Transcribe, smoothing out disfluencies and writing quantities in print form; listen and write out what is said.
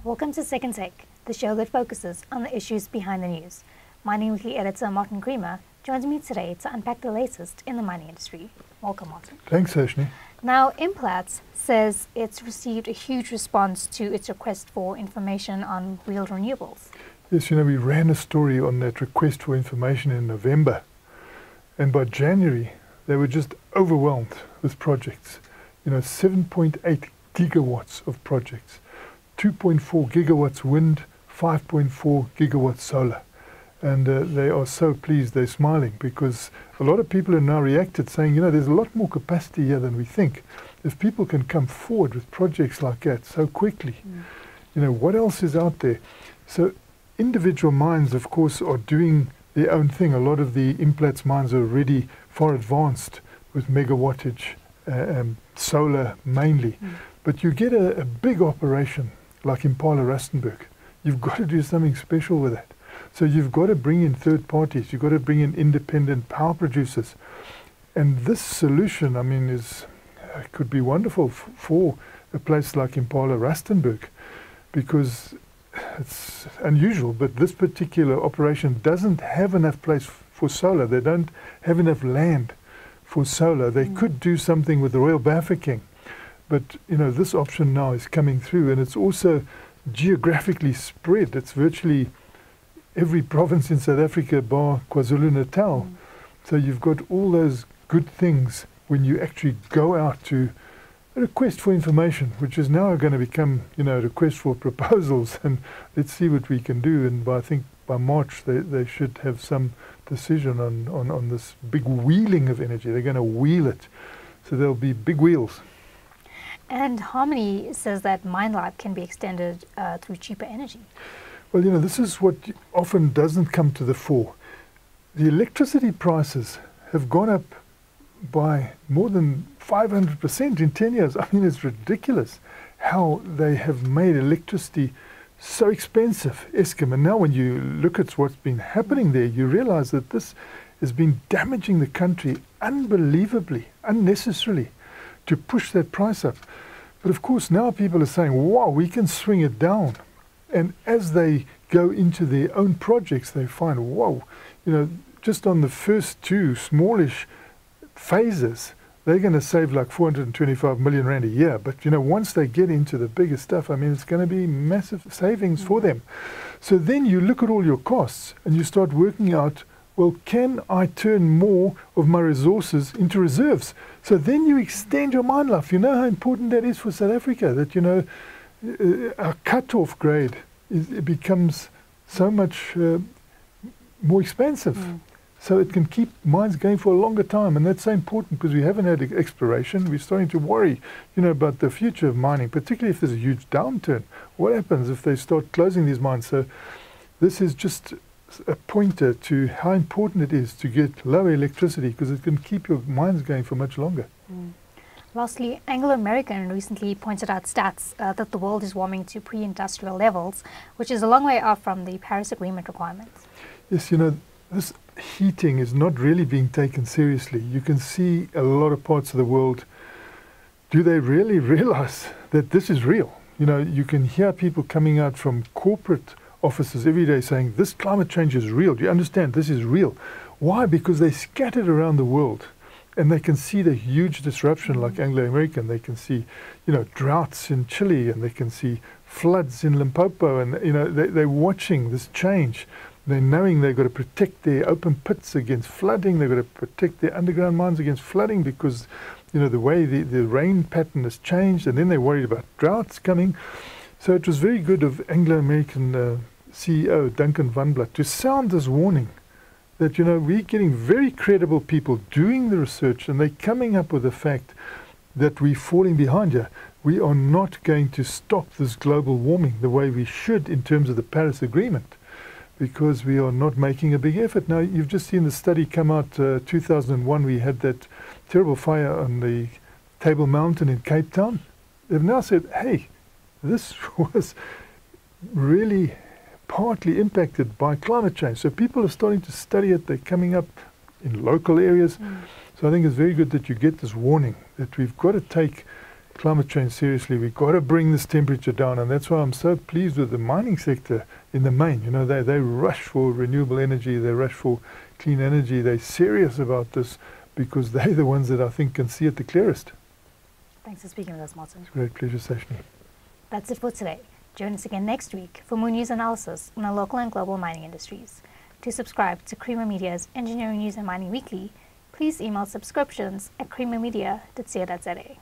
Welcome to Second Take, the show that focuses on the issues behind the news. Mining Weekly editor Martin Creamer joins me today to unpack the latest in the mining industry. Welcome, Martin. Thanks, Ashni. Now, Implats says it's received a huge response to its request for information on wheeled renewables. Yes, we ran a story on that request for information in November. And by January, they were just overwhelmed with projects. 7.8 gigawatts of projects. 2.4 gigawatts wind, 5.4 gigawatts solar. And they are so pleased, they're smiling, because a lot of people have now reacted saying, there's a lot more capacity here than we think. If people can come forward with projects like that so quickly, what else is out there? So individual mines, of course, are doing their own thing. A lot of the Implats mines are already far advanced with megawattage, solar mainly. But you get a big operation like Impala Rustenburg. You've got to do something special with that. So you've got to bring in third parties. You've got to bring in independent power producers. And this solution, could be wonderful for a place like Impala Rustenburg, because it's unusual, but this particular operation doesn't have enough place for solar. They don't have enough land for solar. They could do something with the Royal Bafokeng, but this option now is coming through, and it's also geographically spread. It's virtually every province in South Africa bar KwaZulu-Natal. So you've got all those good things when you actually go out to a request for information, which is now going to become, a request for proposals, and let's see what we can do. And I think by March they should have some decision on this big wheeling of energy. They're going to wheel it. So there'll be big wheels. And Harmony says that mine life can be extended through cheaper energy. Well, this is what often doesn't come to the fore. The electricity prices have gone up by more than 500% in 10 years. It's ridiculous how they have made electricity so expensive, Eskom. And now when you look at what's been happening there, you realize that this has been damaging the country unbelievably, unnecessarily, to push that price up. But of course now people are saying, wow, we can swing it down. And as they go into their own projects, they find, whoa, just on the first two smallish phases, they're going to save like 425 million rand a year. But, once they get into the bigger stuff, it's going to be massive savings for them. So then you look at all your costs and you start working out, well, can I turn more of my resources into reserves? So then you extend your mine life. You know how important that is for South Africa, that, our cut-off grade it becomes so much more expensive. So it can keep mines going for a longer time, and that's so important because we haven't had exploration. We're starting to worry, about the future of mining, particularly if there's a huge downturn. What happens if they start closing these mines? So this is just a pointer to how important it is to get lower electricity, because it can keep your mines going for much longer. Lastly, Anglo American recently pointed out stats that the world is warming to pre-industrial levels, which is a long way off from the Paris Agreement requirements. Yes, this heating is not really being taken seriously. You can see a lot of parts of the world, do they really realize that this is real? You can hear people coming out from corporate offices every day saying, this climate change is real. Do you understand? This is real. Why? Because they're scattered around the world. And they can see the huge disruption like Anglo-American. They can see, droughts in Chile, and they can see floods in Limpopo. And, they're watching this change. They're knowing they've got to protect their open pits against flooding. They've got to protect their underground mines against flooding because, the way the rain pattern has changed. And then they're worried about droughts coming. So it was very good of Anglo-American CEO Duncan Van Blyt to sound this warning that, we're getting very credible people doing the research, and they're coming up with the fact that we're falling behind here. We are not going to stop this global warming the way we should in terms of the Paris Agreement, because we are not making a big effort. Now, you've just seen the study come out, 2001, we had that terrible fire on the Table Mountain in Cape Town. They've now said, hey, this was really partly impacted by climate change. So people are starting to study it. They're coming up in local areas. So I think it's very good that you get this warning that we've got to take climate change seriously. We've got to bring this temperature down, and that's why I'm so pleased with the mining sector in the main. You know, they rush for renewable energy, they rush for clean energy. They're serious about this because they're the ones that I think can see it the clearest. Thanks for speaking with us, Martin. It's a great pleasure, Sashni. That's it for today. Join us again next week for more news analysis on the local and global mining industries. To subscribe to Creamer Media's Engineering News and Mining Weekly, please email subscriptions at creamermedia.co.za.